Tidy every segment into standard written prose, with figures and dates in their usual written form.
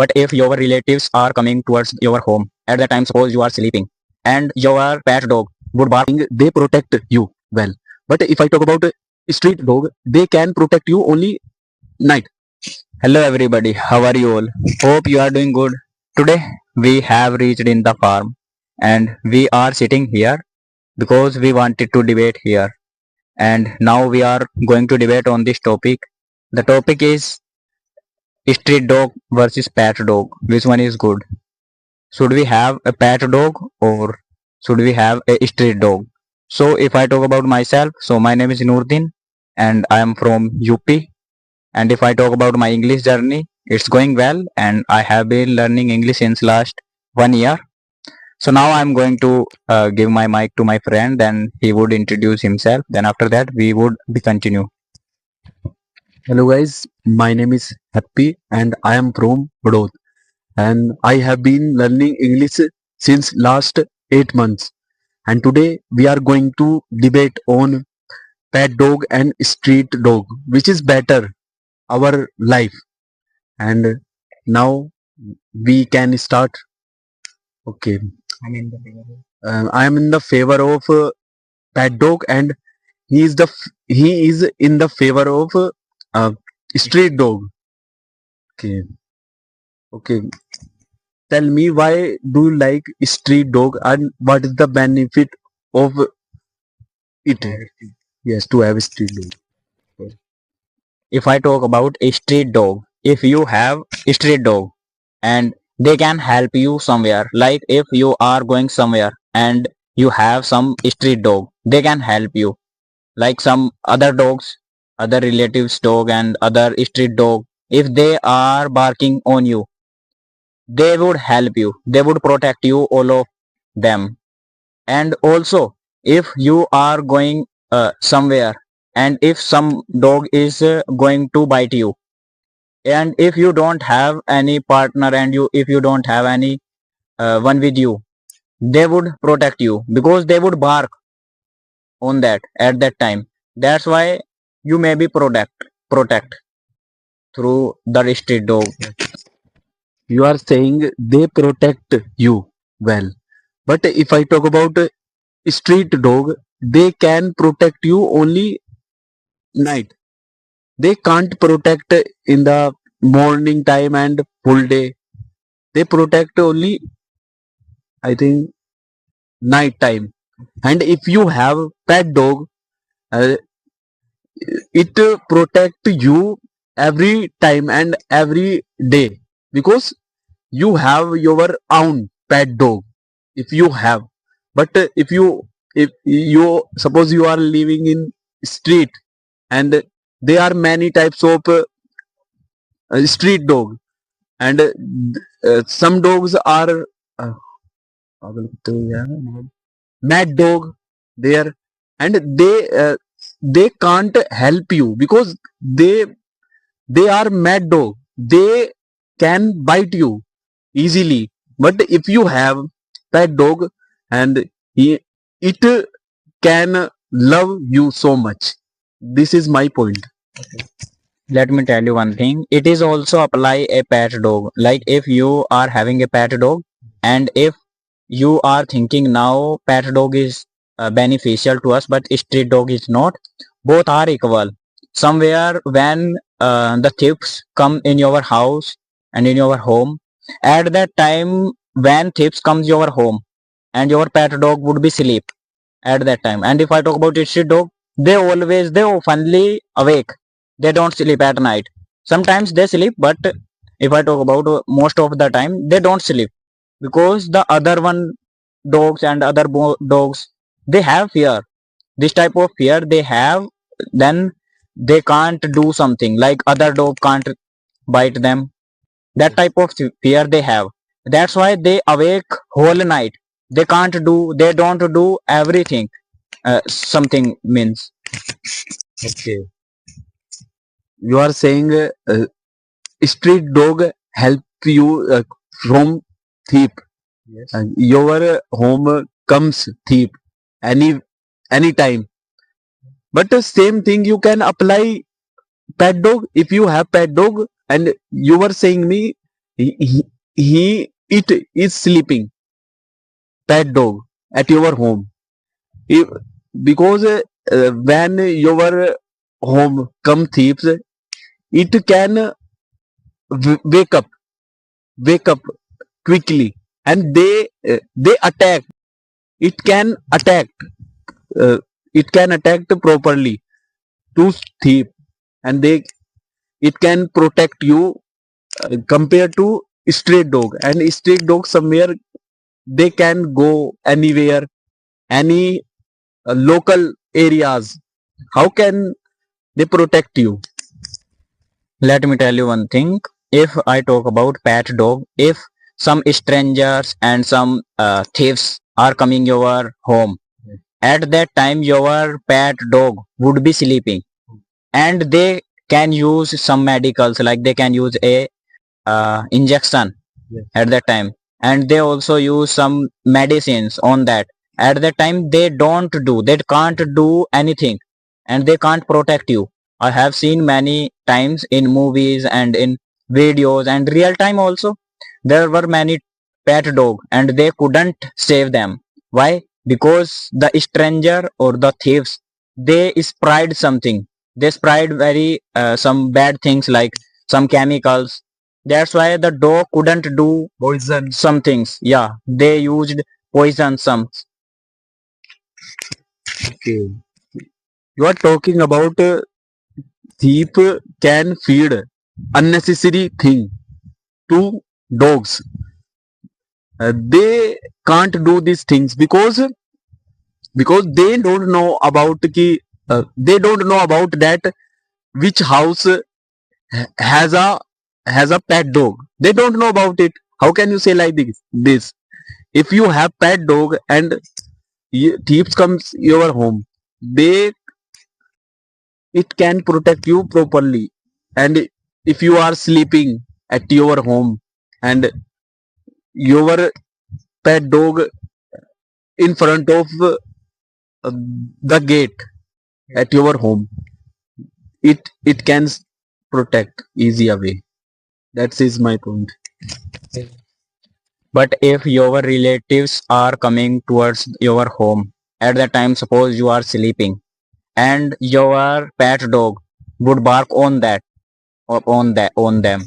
But if your relatives are coming towards your home at the time, suppose you are sleeping and your pet dog would bark, they protect you well. But if I talk about a street dog, they can protect you only night. Hello everybody, how are you all? Hope you are doing good. Today we have reached in the farm and we are sitting here because we wanted to debate here, and now we are going to debate on this topic. The topic is street dog versus pet dog. Which one is good? Should we have a pet dog or should we have a street dog? So if I talk about myself, so my name is Noordin and I am from UP. And if I talk about my English journey, it's going well and I have been learning English since last 1 year. So now I'm going to give my mic to my friend, then he would introduce himself. Then after that we would be continue. Hello guys, my name is Happy and I am from Vadod, and I have been learning English since last 8 months, and today we are going to debate on pet dog and street dog, which is better our life. And now we can start. Okay, I am in the favor of pet dog, and he is in the favor of uh, street dog. Okay, okay. Tell me, why do you like street dog and what is the benefit of it? Yes, to have street dog. If I talk about a street dog, if you have a street dog and they can help you somewhere, like if you are going somewhere and you have some street dog, they can help you. Like some other dogs, other relatives dog and other street dog, if they are barking on you, they would help you, they would protect you, all of them. And also if you are going somewhere and if some dog is going to bite you, and if you don't have any partner and you if you don't have any one with you, they would protect you because they would bark on that at that time. That's why you may be protect through the street dog. You are saying they protect you well. But if I talk about street dog, they can protect you only night. They can't protect in the morning time and full day. They protect only, I think, night time. And if you have pet dog, uh, it protect you every time and every day, because you have your own pet dog. If you have, but if you suppose you are living in street, and there are many types of street dog, and some dogs are mad dog there, and they can't help you because they are mad dog. They can bite you easily. But if you have pet dog, and it can love you so much. This is my point. Let me tell you one thing, it is also apply a pet dog. Like if you are having a pet dog and if you are thinking now pet dog is beneficial to us but street dog is not, both are equal. Somewhere when the thieves come in your house and in your home, at that time when thieves comes your home and your pet dog would be sleep at that time. And if I talk about street dog, they oftenly awake, they don't sleep at night. Sometimes they sleep, but if I talk about most of the time they don't sleep because the other one dogs and other dogs, they have fear. This type of fear they have, then they can't do something like other dog can't bite them. That type of fear they have. That's why they awake whole night. They don't do everything. Something means. Okay. You are saying street dog help you from thief. Yes. Your home comes thief any time. But the same thing you can apply pet dog. If you have pet dog, and you were saying me it is sleeping, pet dog, at your home. If, because when your home come thieves, it can wake up quickly, and they attack. It can attack. Uh, it can attack properly to thief, and it can protect you compared to street dog. And street dog somewhere they can go anywhere, any local areas. How can they protect you? Let me tell you one thing. If I talk about pet dog, if some strangers and some thieves are coming your home, at that time your pet dog would be sleeping, and they can use some medicals, like they can use a injection Yes. at that time, and they also use some medicines on that. At that time they can't do anything, and they can't protect you. I have seen many times in movies and in videos and real time also, there were many pet dog and they couldn't save them. Why? Because the stranger or the thieves, they sprayed something, they sprayed very some bad things like some chemicals. That's why the dog couldn't do Poison. some things. Yeah, they used poison some. Okay. You are talking about thief can feed unnecessary thing to dogs. They can't do these things because they don't know about they don't know about that which house has a pet dog. They don't know about it. How can you say like this? If you have pet dog and thieves comes your home, they it can protect you properly. And if you are sleeping at your home and your pet dog in front of the gate at your home, it can protect easy away. That is my point. But if your relatives are coming towards your home, at that time suppose you are sleeping and your pet dog would bark on that or on them,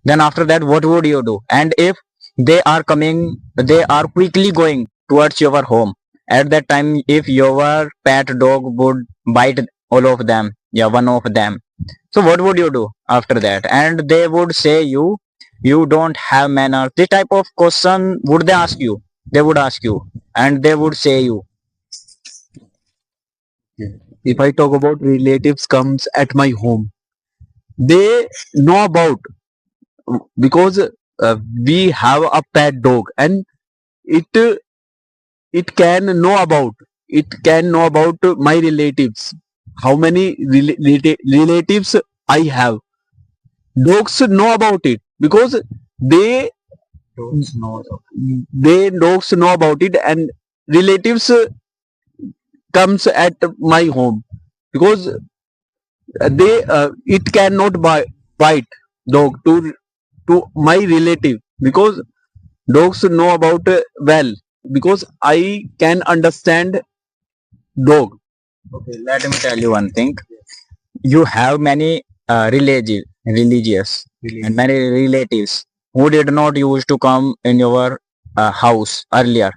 then after that what would you do? And if they are coming, they are quickly going towards your home, at that time if your pet dog would bite all of them, yeah, one of them, so what would you do after that? And they would say you don't have manners. This type of question would they ask you? They would ask you, and they would say you. If I talk about relatives comes at my home, they know about because we have a pet dog, and it it can know about my relatives. How many relatives I have? Dogs know about it because they dogs know about it, and relatives comes at my home because they it cannot bite dog to my relative because dogs know about well because I can understand dog. Okay, let me tell you one thing. You have many religious and many relatives who did not used to come in your house earlier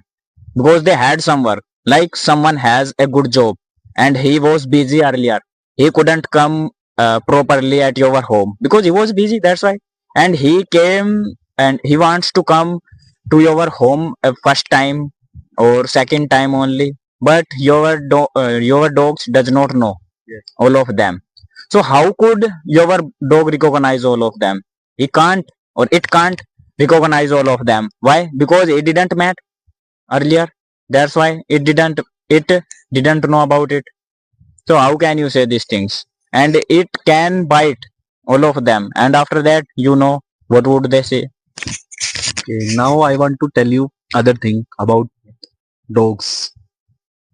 because they had some work. Like someone has a good job and he was busy earlier. He couldn't come properly at your home because he was busy. That's why. And he came and he wants to come to your home first time or second time only. But your dogs does not know all of them. So how could your dog recognize all of them? He can't, or it can't recognize all of them. Why? Because it didn't met earlier. That's why it didn't know about it. So how can you say these things? And it can bite all of them. And after that, what would they say? Okay, now I want to tell you other thing about dogs.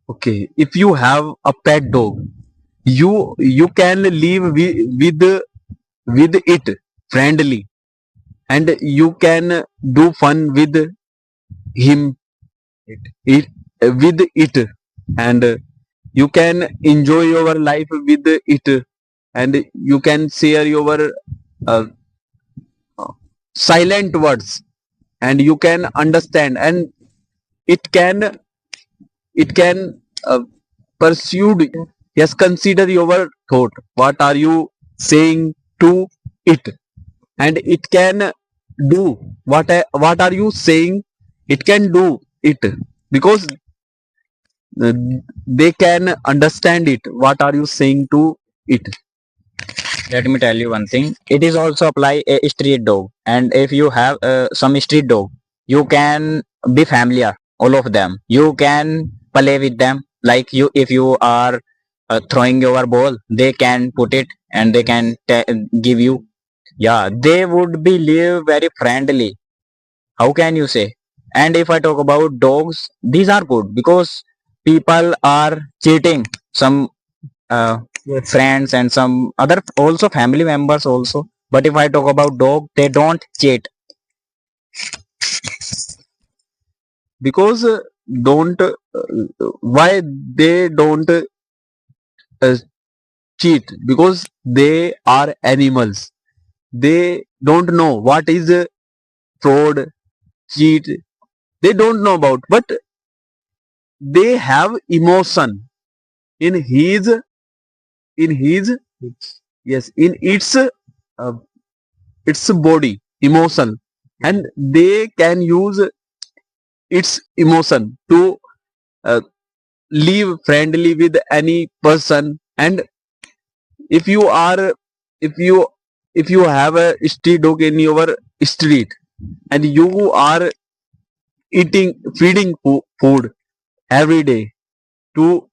Okay, if you have a pet dog, you can live with it friendly, and you can do fun with him, it with it, and you can enjoy your life with it, and you can share your uh, silent words, and you can understand, and it can it can pursue. Yes, consider your thought, what are you saying to it, and it can do what are you saying, it can do it, because uh, they can understand it, what are you saying to it. Let me tell you one thing. It is also apply a street dog. And if you have some street dog, you can be familiar, all of them. You can play with them. Like you, if you are throwing your ball, they can put it and they can give you. Yeah, they would be live very friendly. How can you say? And if I talk about dogs, these are good because people are cheating some friends and some other also family members also. But if I talk about dog, they don't cheat. Because don't why they don't uh, cheat, because they are animals, they don't know what is fraud, cheat, they don't know about, but they have emotion in his yes, in its body emotion, and they can use its emotion to uh, live friendly with any person. And if you are if you if you have a street dog in your street, and you are feeding food every day to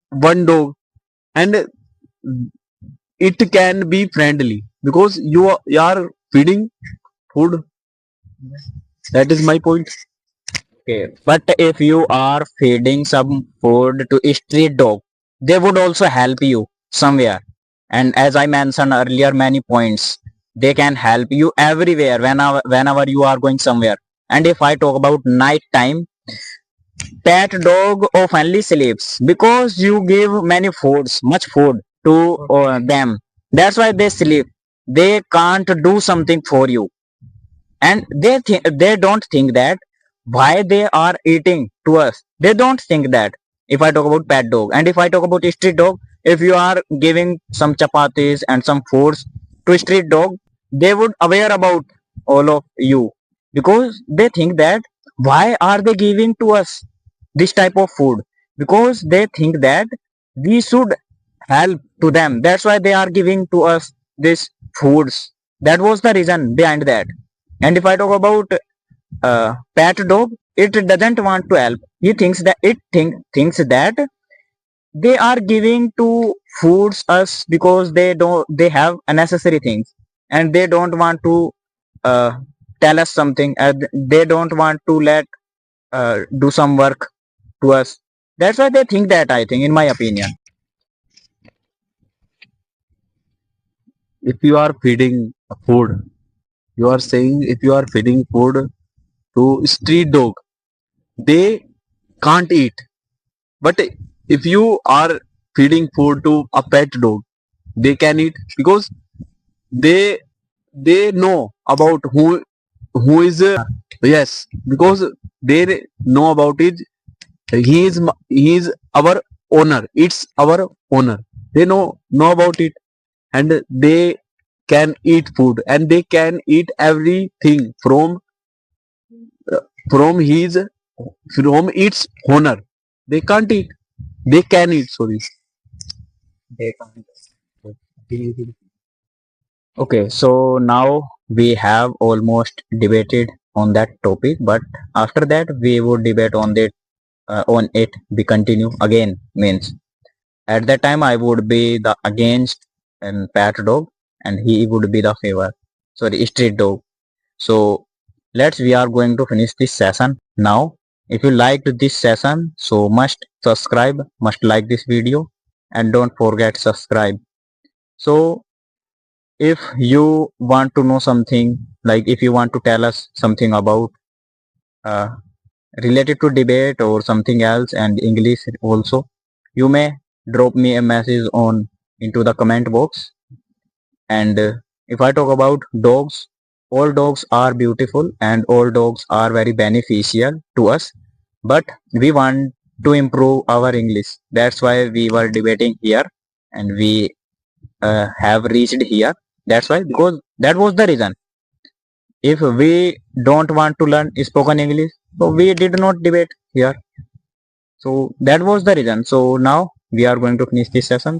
one dog, and it can be friendly because you are feeding food. That is my point. Okay. But if you are feeding some food to a street dog, they would also help you somewhere. And as I mentioned earlier, many points, they can help you everywhere whenever you are going somewhere. And if I talk about night time, pet dog oftenly sleeps because you give many foods, much food to them. That's why they sleep. They can't do something for you, and they don't think that why they are eating to us. They don't think that. If I talk about pet dog, and if I talk about street dog, if you are giving some chapatis and some foods to street dog, they would aware about all of you because they think that why are they giving to us this type of food, because they think that we should help to them. That's why they are giving to us this foods. That was the reason behind that. And if I talk about pet dog, it doesn't want to help. He thinks that thinks that they are giving to foods us because they have unnecessary things, and they don't want to uh, tell us something. They don't want to let do some work to us. That's why they think that, I think, in my opinion. If you are feeding food, you are saying if you are feeding food to street dog, they can't eat. But if you are feeding food to a pet dog, they can eat, because they they know about who is yes, because they know about it. He is our owner, it's our owner, they know about it, and they can eat food, and they can eat everything from his from its owner. They can't eat, they can eat, sorry. They can't. Okay, so now we have almost debated on that topic, but after that we would debate on it. We continue again means at that time I would be the against and pet dog, and he would be the favor. Sorry, street dog. So let's we are going to finish this session now. If you liked this session, so must subscribe, must like this video, and don't forget subscribe. So if you want to know something like if you want to tell us something about uh, related to debate or something else and English also, you may drop me a message on into the comment box. And if I talk about dogs, all dogs are beautiful and all dogs are very beneficial to us, but we want to improve our English. That's why we were debating here and we have reached here. That's why, because that was the reason. If we don't want to learn spoken English, so we did not debate here. So that was the reason. So now we are going to finish this session.